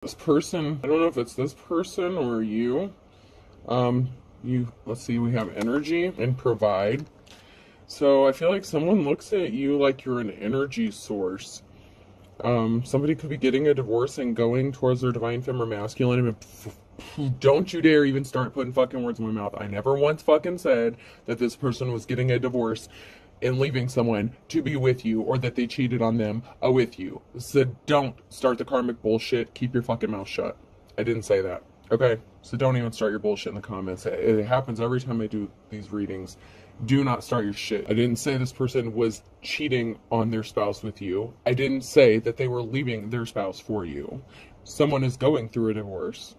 This person, I don't know if it's this person or you. Let's see, we have energy and provide. So I feel like someone looks at you like you're an energy source. Somebody could be getting a divorce and going towards their divine feminine masculine. Don't you dare even start putting fucking words in my mouth. I never once fucking said that this person was getting a divorce and leaving someone to be with you, or that they cheated on them with you. So don't start the karmic bullshit. Keep your fucking mouth shut. I didn't say that. Okay? So don't even start your bullshit in the comments. It happens every time I do these readings. Do not start your shit. I didn't say this person was cheating on their spouse with you. I didn't say that they were leaving their spouse for you. Someone is going through a divorce,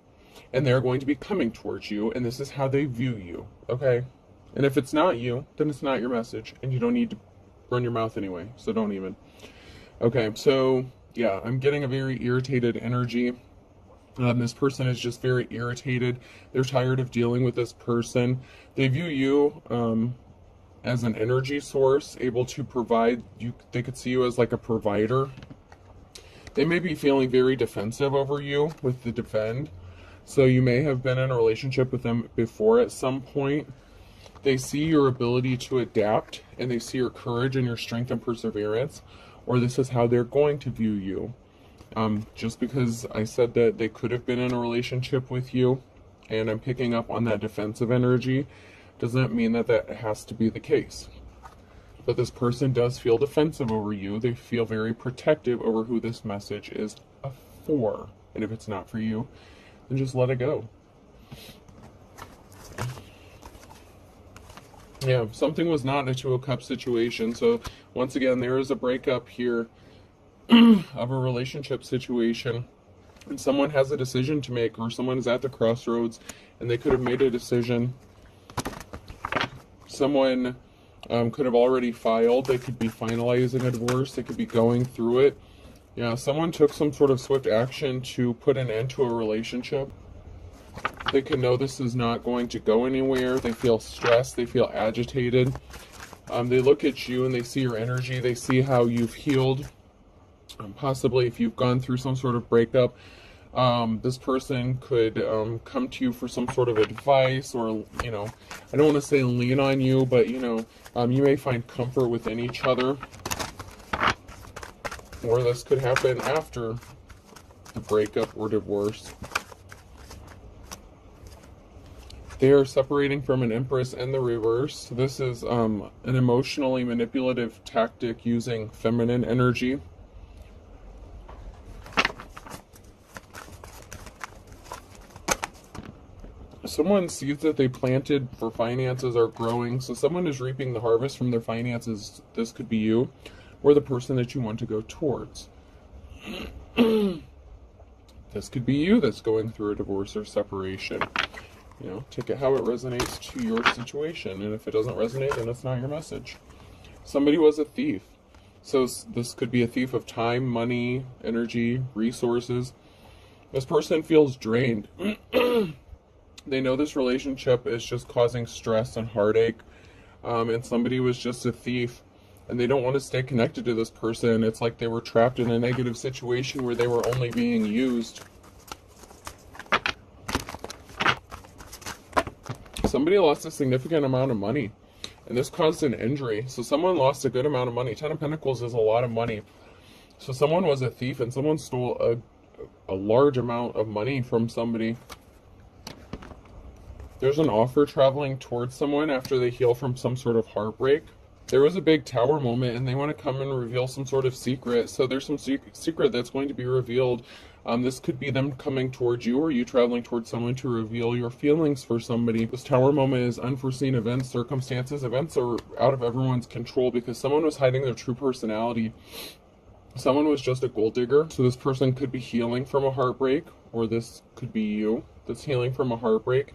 and they're going to be coming towards you, and this is how they view you. Okay? And if it's not you, then it's not your message, and you don't need to run your mouth anyway, so don't even. Okay, so, yeah, I'm getting a very irritated energy. This person is just very irritated. They're tired of dealing with this person. They view you as an energy source, able to provide. They could see you as like a provider. They may be feeling very defensive over you with the defend. So you may have been in a relationship with them before at some point. They see your ability to adapt, and they see your courage and your strength and perseverance, or this is how they're going to view you. Just because I said that they could have been in a relationship with you, and I'm picking up on that defensive energy, doesn't mean that that has to be the case. But this person does feel defensive over you. They feel very protective over who this message is for. And if it's not for you, then just let it go. Yeah, something was not a Two of Cups situation. So once again, there is a breakup here of a relationship situation. And someone has a decision to make, or someone is at the crossroads, and they could have made a decision. Someone could have already filed. They could be finalizing a divorce. They could be going through it. Yeah, someone took some sort of swift action to put an end to a relationship. They can know this is not going to go anywhere. They feel stressed. They feel agitated. They look at you and they see your energy. They see how you've healed. Possibly if you've gone through some sort of breakup, this person could come to you for some sort of advice, or, you know, I don't want to say lean on you, but, you know, you may find comfort within each other. Or this could happen after the breakup or divorce. They are separating from an Empress in the reverse. This is an emotionally manipulative tactic using feminine energy. Someone sees that they planted for finances are growing, so someone is reaping the harvest from their finances. This could be you, or the person that you want to go towards. This could be you that's going through a divorce or separation. You know, take it how it resonates to your situation, and if it doesn't resonate, then it's not your message. Somebody was a thief, so this could be a thief of time, money, energy, resources. This person feels drained. They know this relationship is just causing stress and heartache, and somebody was just a thief, and they don't want to stay connected to this person. It's like they were trapped in a negative situation where they were only being used. Somebody lost a significant amount of money, and this caused an injury. So someone lost a good amount of money. 10 of Pentacles is a lot of money. So someone was a thief, and someone stole a large amount of money from somebody. There's an offer traveling towards someone after they heal from some sort of heartbreak. There was a big tower moment, and they want to come and reveal some sort of secret. So there's some secret that's going to be revealed. This could be them coming towards you, or you traveling towards someone to reveal your feelings for somebody. This tower moment is unforeseen events, circumstances. Events are out of everyone's control because someone was hiding their true personality. Someone was just a gold digger. So this person could be healing from a heartbreak, or this could be you that's healing from a heartbreak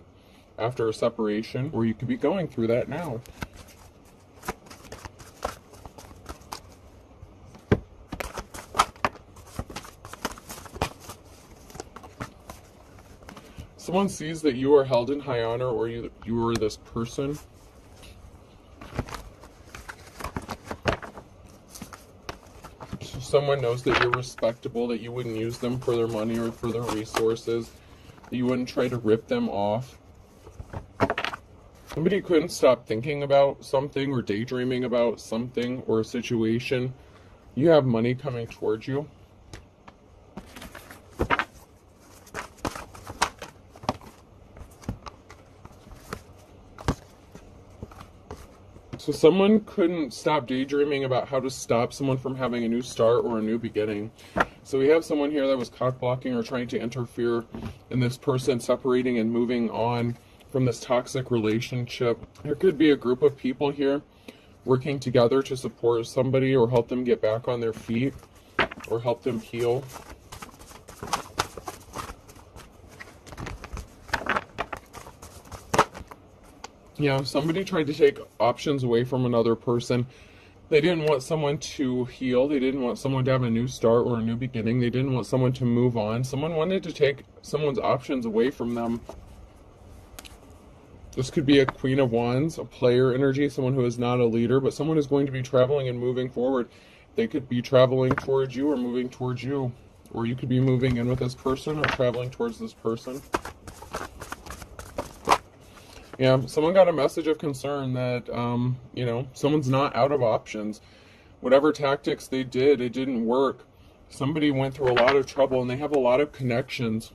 after a separation, or you could be going through that now. Someone sees that you are held in high honor, or you are this person. So someone knows that you're respectable, that you wouldn't use them for their money or for their resources, that you wouldn't try to rip them off. Somebody couldn't stop thinking about something or daydreaming about something or a situation. You have money coming towards you. So someone couldn't stop daydreaming about how to stop someone from having a new start or a new beginning. So we have someone here that was cock blocking or trying to interfere in this person separating and moving on from this toxic relationship. There could be a group of people here working together to support somebody or help them get back on their feet or help them heal. Yeah, somebody tried to take options away from another person. They didn't want someone to heal. They didn't want someone to have a new start or a new beginning. They didn't want someone to move on. Someone wanted to take someone's options away from them. This could be a Queen of Wands, a player energy, someone who is not a leader, but someone is going to be traveling and moving forward. They could be traveling towards you or moving towards you. Or you could be moving in with this person or traveling towards this person. Yeah, someone got a message of concern that, someone's not out of options. Whatever tactics they did, it didn't work. Somebody went through a lot of trouble and they have a lot of connections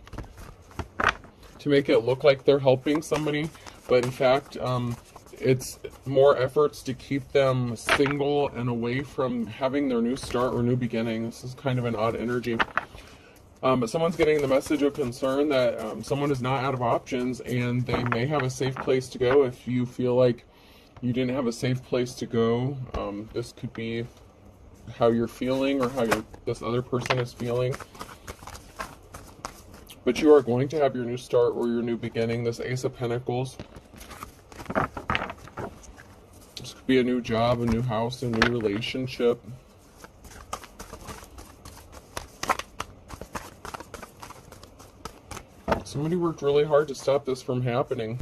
to make it look like they're helping somebody. But in fact, it's more efforts to keep them single and away from having their new start or new beginning. This is kind of an odd energy. But someone's getting the message of concern that someone is not out of options and they may have a safe place to go. If you feel like you didn't have a safe place to go, this could be how you're feeling or how this other person is feeling. But you are going to have your new start or your new beginning. This Ace of Pentacles. This could be a new job, a new house, a new relationship. Somebody worked really hard to stop this from happening.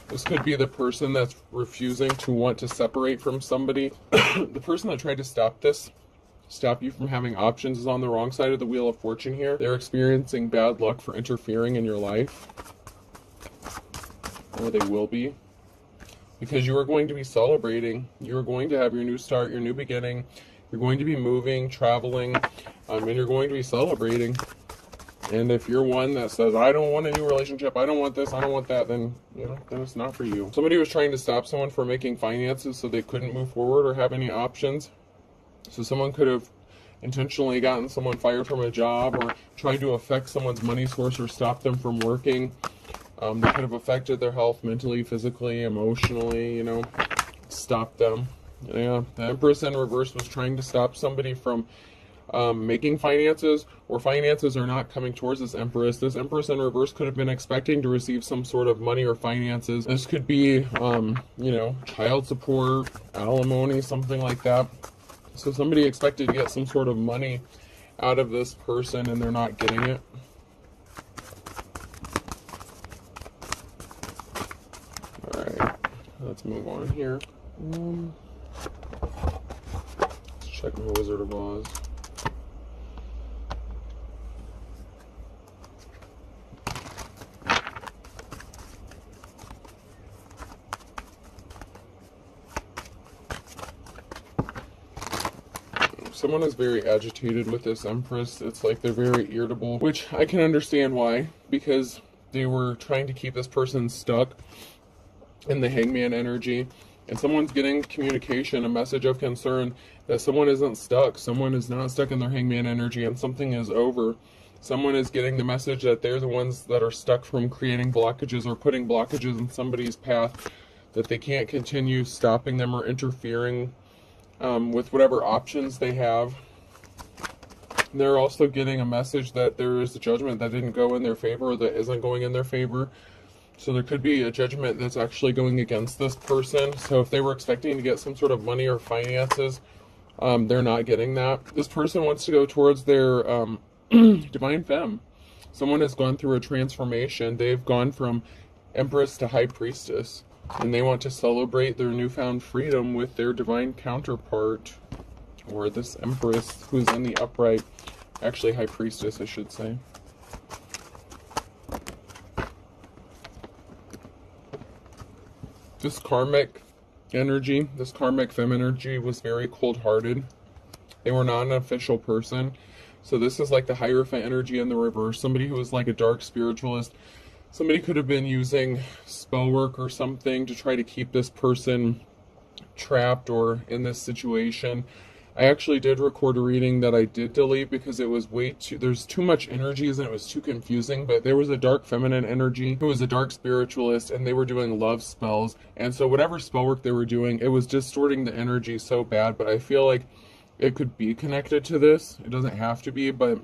This could be the person that's refusing to want to separate from somebody. The person that tried to stop you from having options, is on the wrong side of the Wheel of Fortune here. They're experiencing bad luck for interfering in your life. Or they will be. Because you are going to be celebrating. You are going to have your new start, your new beginning. You're going to be moving, traveling, and you're going to be celebrating. And if you're one that says, I don't want a new relationship, I don't want this, I don't want that, then, then it's not for you. Somebody was trying to stop someone from making finances so they couldn't move forward or have any options. So someone could have intentionally gotten someone fired from a job or tried to affect someone's money source or stop them from working. They could have affected their health mentally, physically, emotionally, stop them. Yeah, the Empress in reverse was trying to stop somebody from making finances, or finances are not coming towards this Empress. This Empress in reverse could have been expecting to receive some sort of money or finances. This could be, child support, alimony, something like that. So somebody expected to get some sort of money out of this person and they're not getting it. Alright, let's move on here. Let's check my Wizard of Oz. Someone is very agitated with this Empress. It's like they're very irritable, which I can understand why, because they were trying to keep this person stuck in the Hangman energy. And someone's getting communication, a message of concern that someone isn't stuck. Someone is not stuck in their Hangman energy and something is over. Someone is getting the message that they're the ones that are stuck from creating blockages or putting blockages in somebody's path, that they can't continue stopping them or interfering with whatever options they have. They're also getting a message that there is a judgment that didn't go in their favor or that isn't going in their favor. So there could be a judgment that's actually going against this person. So if they were expecting to get some sort of money or finances, they're not getting that. This person wants to go towards their divine femme. Someone has gone through a transformation. They've gone from Empress to High Priestess. And they want to celebrate their newfound freedom with their divine counterpart. or this Empress who's in the upright, actually High Priestess, I should say. This karmic energy, this karmic feminine energy was very cold-hearted. They were not an official person. So this is like the Hierophant energy in the reverse. Somebody who was like a dark spiritualist. Somebody could have been using spell work or something to try to keep this person trapped or in this situation. I actually did record a reading that I did delete because it was there's too much energies and it was too confusing. But there was a dark feminine energy who was a dark spiritualist, and they were doing love spells. And so whatever spell work they were doing, it was distorting the energy so bad. But I feel like it could be connected to this. It doesn't have to be, but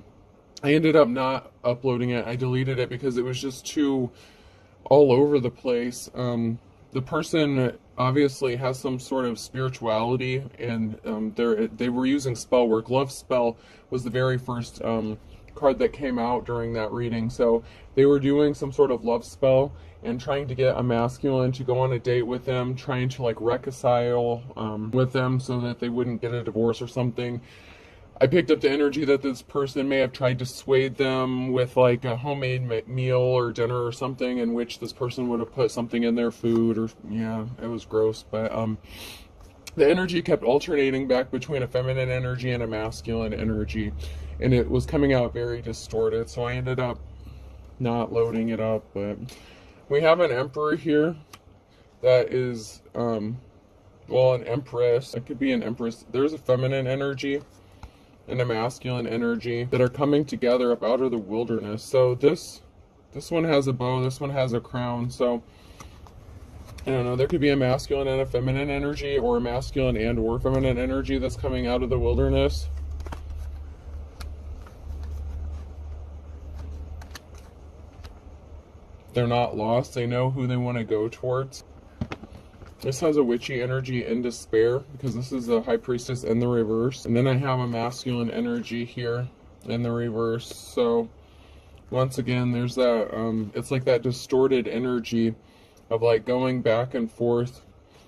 I ended up not uploading it. I deleted it because it was just too all over the place. The person obviously has some sort of spirituality, and they were using spell work. Love spell was the very first card that came out during that reading. So they were doing some sort of love spell and trying to get a masculine to go on a date with them, trying to like reconcile with them so that they wouldn't get a divorce or something. I picked up the energy that this person may have tried to sway them with like a homemade meal or dinner or something, in which this person would have put something in their food, or yeah, it was gross. But the energy kept alternating back between a feminine energy and a masculine energy, and it was coming out very distorted. So I ended up not loading it up. But we have an Emperor here that is well, an Empress. It could be an Empress. There's a feminine energy and a masculine energy that are coming together up out of the wilderness. So this one has a bow, this one has a crown. So I don't know, there could be a masculine and a feminine energy, or a masculine and or feminine energy that's coming out of the wilderness. They're not lost. They know who they want to go towards. This has a witchy energy in despair, because this is a High Priestess in the reverse. And then I have a masculine energy here in the reverse. So once again, there's that, it's like that distorted energy of like going back and forth.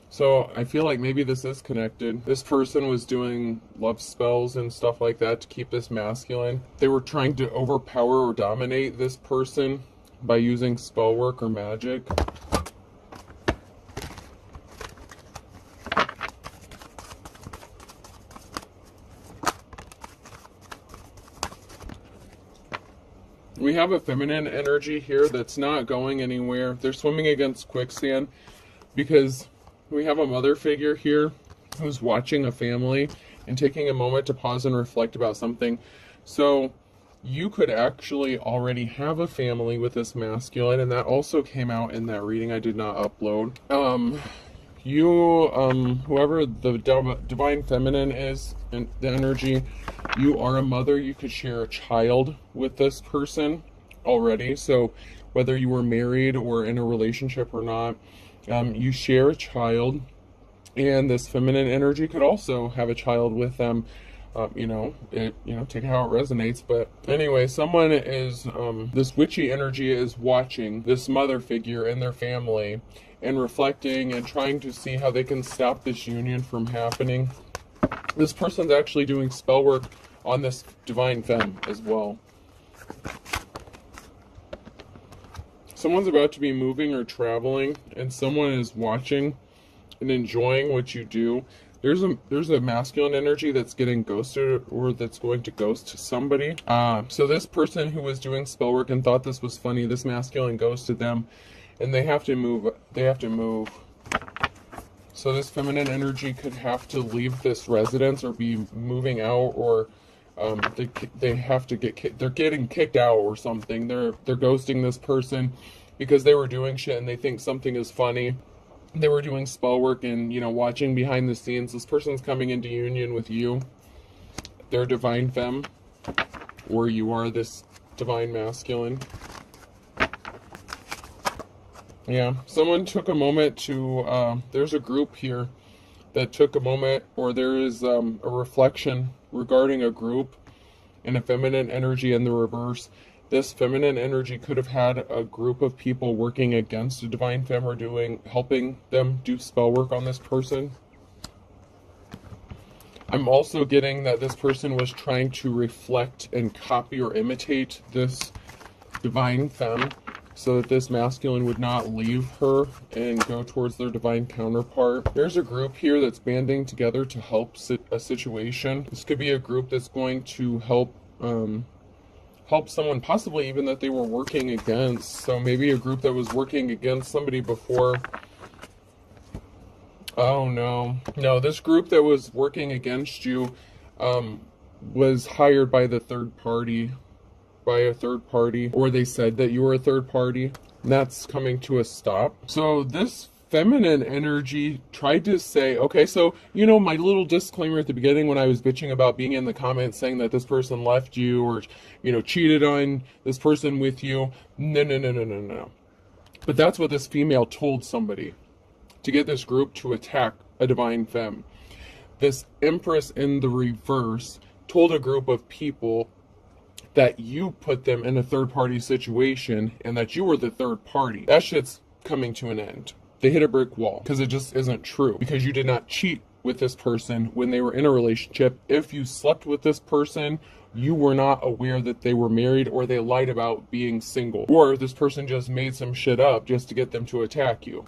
So I feel like maybe this is connected. This person was doing love spells and stuff like that to keep this masculine. They were trying to overpower or dominate this person by using spell work or magic. We have a feminine energy here that's not going anywhere. They're swimming against quicksand because we have a mother figure here who's watching a family and taking a moment to pause and reflect about something. So you could actually already have a family with this masculine, and that also came out in that reading I did not upload. Whoever the divine feminine is, and the energy, you are a mother. You could share a child with this person already. So whether you were married or in a relationship or not, you share a child, and this feminine energy could also have a child with them. Take how it resonates. But anyway, someone is, this witchy energy is watching this mother figure in their family and reflecting and trying to see how they can stop this union from happening. This person's actually doing spell work on this divine femme as well. Someone's about to be moving or traveling, and someone is watching and enjoying what you do. There's a masculine energy that's getting ghosted, or that's going to ghost somebody. So this person who was doing spell work and thought this was funny, this masculine ghosted them, and they have to move. So this feminine energy could have to leave this residence or be moving out, or they have to they're getting kicked out or something. They're ghosting this person because they were doing shit and they think something is funny. They were doing spell work and, watching behind the scenes. This person's coming into union with you. They're divine femme, or you are this divine masculine. Yeah, someone took a moment to, there's a group here that took a moment, or there is a reflection regarding a group and a feminine energy in the reverse. This feminine energy could have had a group of people working against a divine femme, or helping them do spell work on this person. I'm also getting that this person was trying to reflect and copy or imitate this divine femme so that this masculine would not leave her and go towards their divine counterpart. There's a group here that's banding together to help a situation. This could be a group that's going to help someone, possibly even that they were working against. So maybe a group that was working against somebody before. Oh no, this group that was working against you was hired by the third party, or they said that you were a third party, and that's coming to a stop. So this feminine energy tried to say, okay, so, you know, my little disclaimer at the beginning when I was bitching about being in the comments saying that this person left you or, you know, cheated on this person with you. No. But that's what this female told somebody to get this group to attack a divine femme. This Empress in the reverse told a group of people that you put them in a third-party situation and that you were the third party. That shit's coming to an end. They hit a brick wall because it just isn't true. Because you did not cheat with this person when they were in a relationship. If you slept with this person, you were not aware that they were married, or they lied about being single, or this person just made some shit up just to get them to attack you.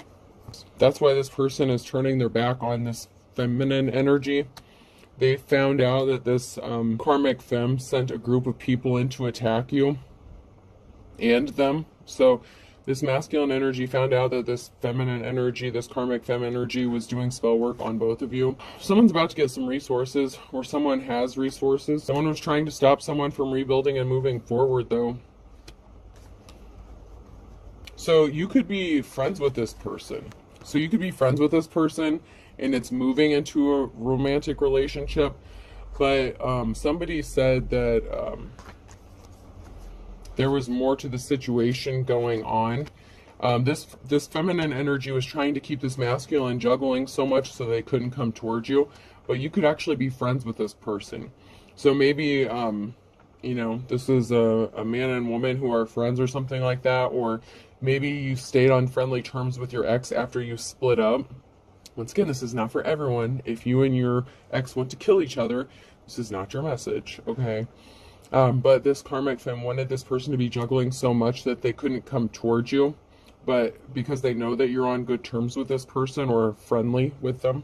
That's why this person is turning their back on this feminine energy. They found out that this karmic femme sent a group of people in to attack you and them. So this masculine energy found out that this feminine energy, this karmic femme energy, was doing spell work on both of you. Someone's about to get some resources, or someone has resources. Someone was trying to stop someone from rebuilding and moving forward, though. So you could be friends with this person. And it's moving into a romantic relationship. But somebody said that there was more to the situation going on. This feminine energy was trying to keep this masculine juggling so much so they couldn't come towards you. But you could actually be friends with this person. So maybe, you know, this is a man and woman who are friends or something like that. Or maybe you stayed on friendly terms with your ex after you split up. Once again, this is not for everyone. If you and your ex want to kill each other, this is not your message, okay? But this karmic femme wanted this person to be juggling so much that they couldn't come towards you. But because they know that you're on good terms with this person or friendly with them.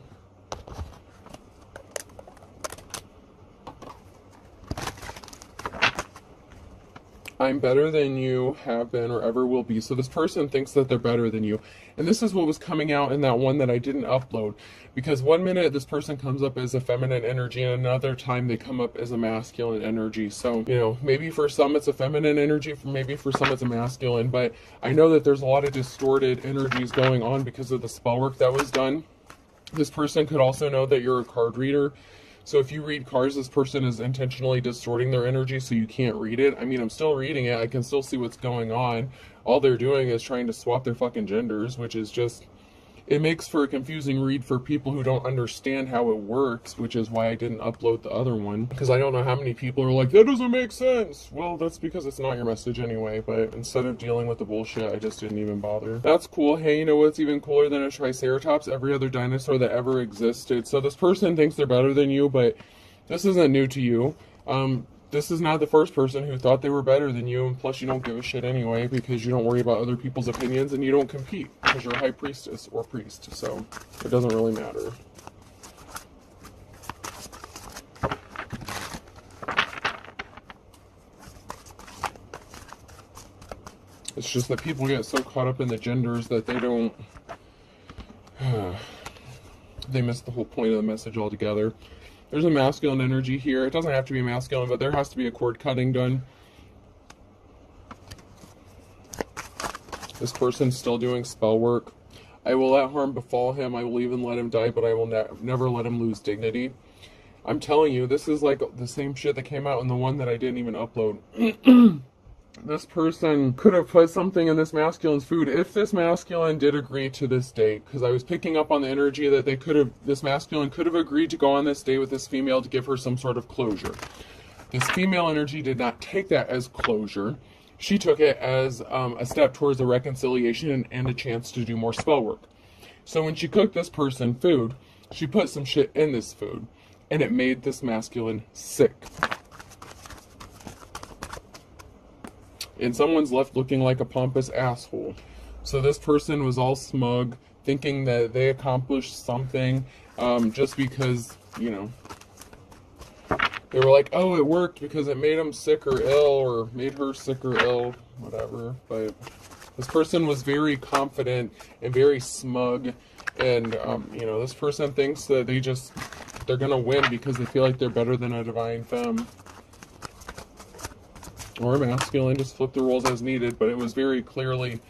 I'm better than you have been or ever will be. So this person thinks that they're better than you. And this is what was coming out in that one that I didn't upload. Because one minute this person comes up as a feminine energy, and another time they come up as a masculine energy. So, you know, maybe for some it's a feminine energy, maybe for some it's a masculine. But I know that there's a lot of distorted energies going on because of the spell work that was done. This person could also know that you're a card reader. So if you read cards, this person is intentionally distorting their energy so you can't read it. I mean, I'm still reading it. I can still see what's going on. All they're doing is trying to swap their fucking genders, which is just... It makes for a confusing read for people who don't understand how it works, which is why I didn't upload the other one. Because I don't know how many people are like, that doesn't make sense. Well, that's because it's not your message anyway. But instead of dealing with the bullshit, I just didn't even bother. That's cool. Hey, you know what's even cooler than a Triceratops? Every other dinosaur that ever existed. So this person thinks they're better than you, but this isn't new to you. This is not the first person who thought they were better than you, and plus you don't give a shit anyway because you don't worry about other people's opinions and you don't compete because you're a high priestess or priest, so it doesn't really matter. It's just that people get so caught up in the genders that they don't... they miss the whole point of the message altogether. There's a masculine energy here. It doesn't have to be masculine, but there has to be a cord cutting done. This person's still doing spell work. I will let harm befall him. I will even let him die, but I will never let him lose dignity. I'm telling you, this is like the same shit that came out in the one that I didn't even upload. This person could have put something in this masculine's food if this masculine did agree to this date, because I was picking up on the energy that this masculine could have agreed to go on this date with this female to give her some sort of closure. This female energy did not take that as closure. She took it as a step towards a reconciliation and a chance to do more spell work. So when she cooked this person food, she put some shit in this food. and it made this masculine sick. And someone's left looking like a pompous asshole. So this person was all smug, thinking that they accomplished something just because, you know, they were like, oh, it worked because it made him sick or ill, or made her sick or ill, whatever. But this person was very confident and very smug. And, you know, this person thinks that they're going to win because they feel like they're better than a divine femme. Or a masculine, just flip the roles as needed. But it was very clearly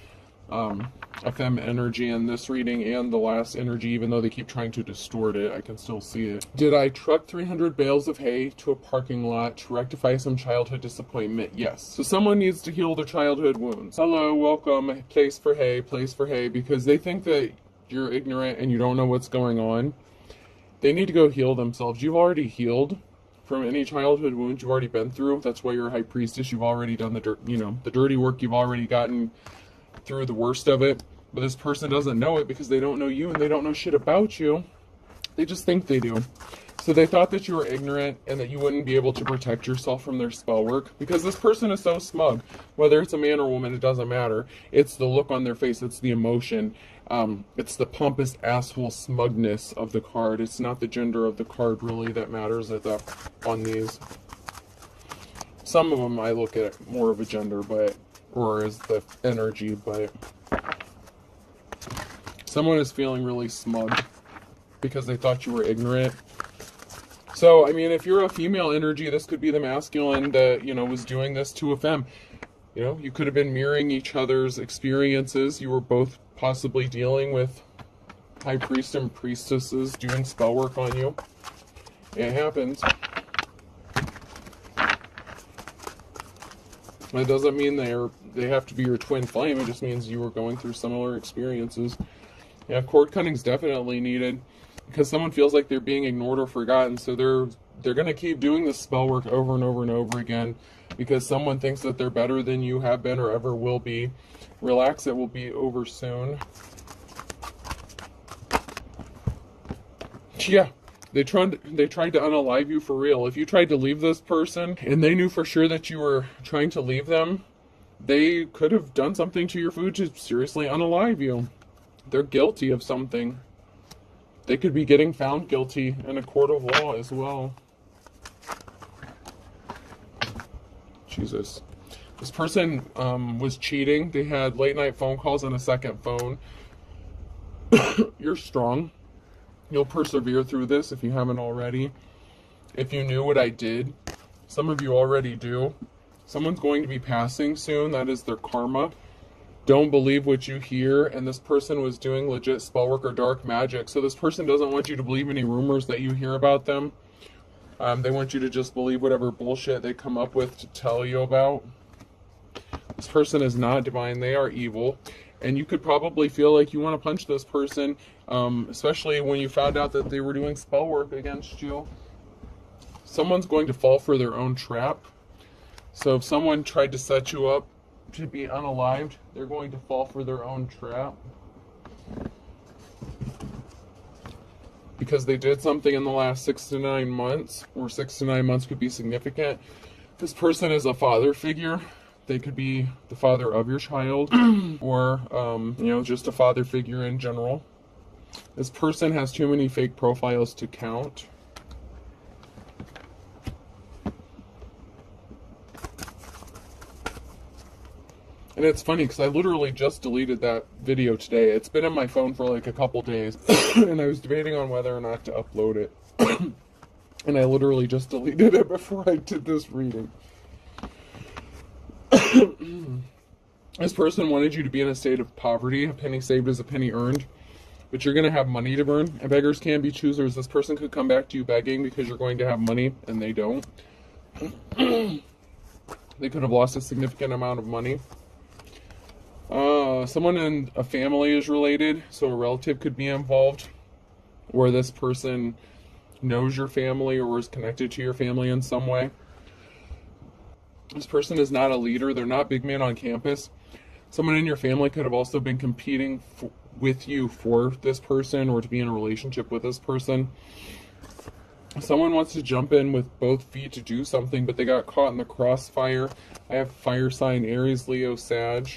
a femme energy in this reading and the last energy, even though they keep trying to distort it. I can still see it. Did I truck 300 bales of hay to a parking lot to rectify some childhood disappointment? Yes. So someone needs to heal their childhood wounds. Hello, welcome, place for hay, because they think that you're ignorant and you don't know what's going on. They need to go heal themselves. You've already healed from any childhood wounds you've already been through. That's why you're a high priestess. You've already done the dirty work. You've already gotten through the worst of it. But this person doesn't know it because they don't know you and they don't know shit about you. They just think they do. So they thought that you were ignorant and that you wouldn't be able to protect yourself from their spell work, because this person is so smug. Whether it's a man or woman, it doesn't matter. It's the look on their face. It's the emotion. It's the pompous asshole smugness of the card. It's not the gender of the card really that matters on these. Some of them I look at more of a gender, or as the energy, but someone is feeling really smug because they thought you were ignorant. So, I mean, if you're a female energy, this could be the masculine that, you know, was doing this to a femme. You know, you could have been mirroring each other's experiences. You were both possibly dealing with high priests and priestesses doing spell work on you. It happens. That doesn't mean they have to be your twin flame. It just means you were going through similar experiences. Yeah, cord cutting's definitely needed because someone feels like they're being ignored or forgotten. So they're going to keep doing this spell work over and over and over again because someone thinks that they're better than you have been or ever will be. Relax, it will be over soon. Yeah. They tried to unalive you for real. If you tried to leave this person and they knew for sure that you were trying to leave them, they could have done something to your food to seriously unalive you. They're guilty of something. They could be getting found guilty in a court of law as well. Jesus. This person was cheating. They had late night phone calls and a second phone. You're strong. You'll persevere through this if you haven't already. If you knew what I did, some of you already do. Someone's going to be passing soon. That is their karma. Don't believe what you hear. And this person was doing legit spell work or dark magic. So this person doesn't want you to believe any rumors that you hear about them. They want you to just believe whatever bullshit they come up with to tell you about. This person is not divine. They are evil. And you could probably feel like you want to punch this person, especially when you found out that they were doing spell work against you. Someone's going to fall for their own trap. So if someone tried to set you up to be unalived, they're going to fall for their own trap. Because they did something in the last 6 to 9 months, or 6 to 9 months could be significant. This person is a father figure. They could be the father of your child, or, just a father figure in general. This person has too many fake profiles to count. And it's funny because I literally just deleted that video today. It's been on my phone for like a couple days, and I was debating on whether or not to upload it. And I literally just deleted it before I did this reading. This person wanted you to be in a state of poverty. A penny saved is a penny earned. But you're going to have money to burn. And beggars can be choosers. This person could come back to you begging because you're going to have money, and they don't. They could have lost a significant amount of money. Someone in a family is related, so a relative could be involved, or this person knows your family or is connected to your family in some way. This person is not a leader. They're not big man on campus. Someone in your family could have also been competing with you for this person or to be in a relationship with this person. Someone wants to jump in with both feet to do something, but they got caught in the crossfire. I have fire sign Aries, Leo, Sag.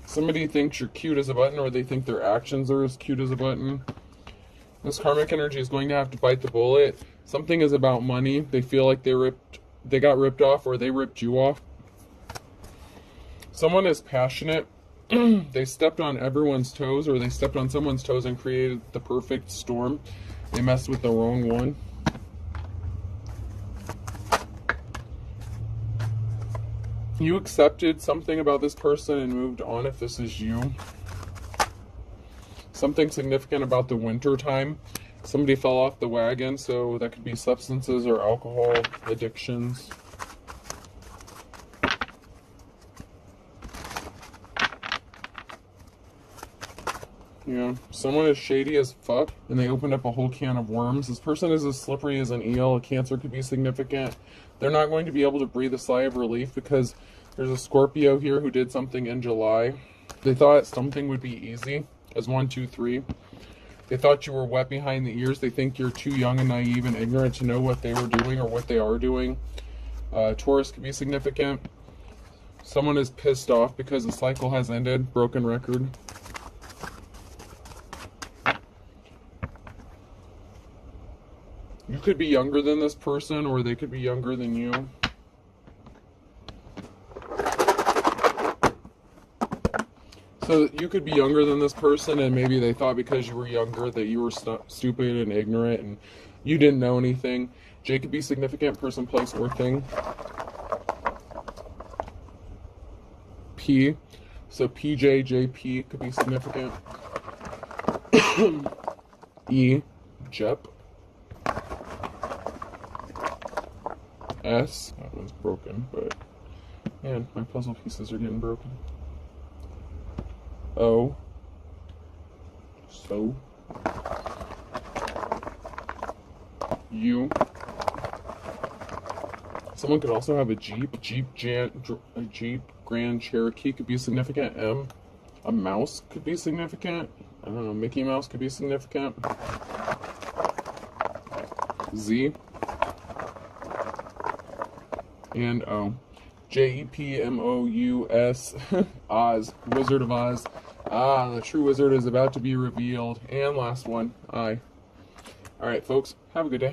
Somebody thinks you're cute as a button, or they think their actions are as cute as a button. This karmic energy is going to have to bite the bullet. Something is about money. They feel like they got ripped off, or they ripped you off. Someone is passionate. They stepped on everyone's toes, or they stepped on someone's toes and created the perfect storm. They messed with the wrong one. You accepted something about this person and moved on if this is you. Something significant about the winter time. Somebody fell off the wagon, so that could be substances or alcohol addictions. Yeah, someone is shady as fuck, and they opened up a whole can of worms. This person is as slippery as an eel. A Cancer could be significant. They're not going to be able to breathe a sigh of relief because there's a Scorpio here who did something in July. They thought something would be easy, as 1, 2, 3. They thought you were wet behind the ears. They think you're too young and naive and ignorant to know what they were doing or what they are doing. Taurus could be significant. Someone is pissed off because the cycle has ended. Broken record. You could be younger than this person, or they could be younger than you. So you could be younger than this person, and maybe they thought because you were younger that you were stupid and ignorant and you didn't know anything. J could be significant, person, place, or thing. P. So PJ, JP could be significant. E. Jep. S. That one's broken, but man, my puzzle pieces are getting broken. O. So. U. Someone could also have a Jeep. A Jeep Grand Cherokee could be significant. M. A mouse could be significant. I don't know, Mickey Mouse could be significant. Z. And O. JEPMOUS. Oz. Wizard of Oz. Ah, the true wizard is about to be revealed. And last one, I. Alright, folks, have a good day.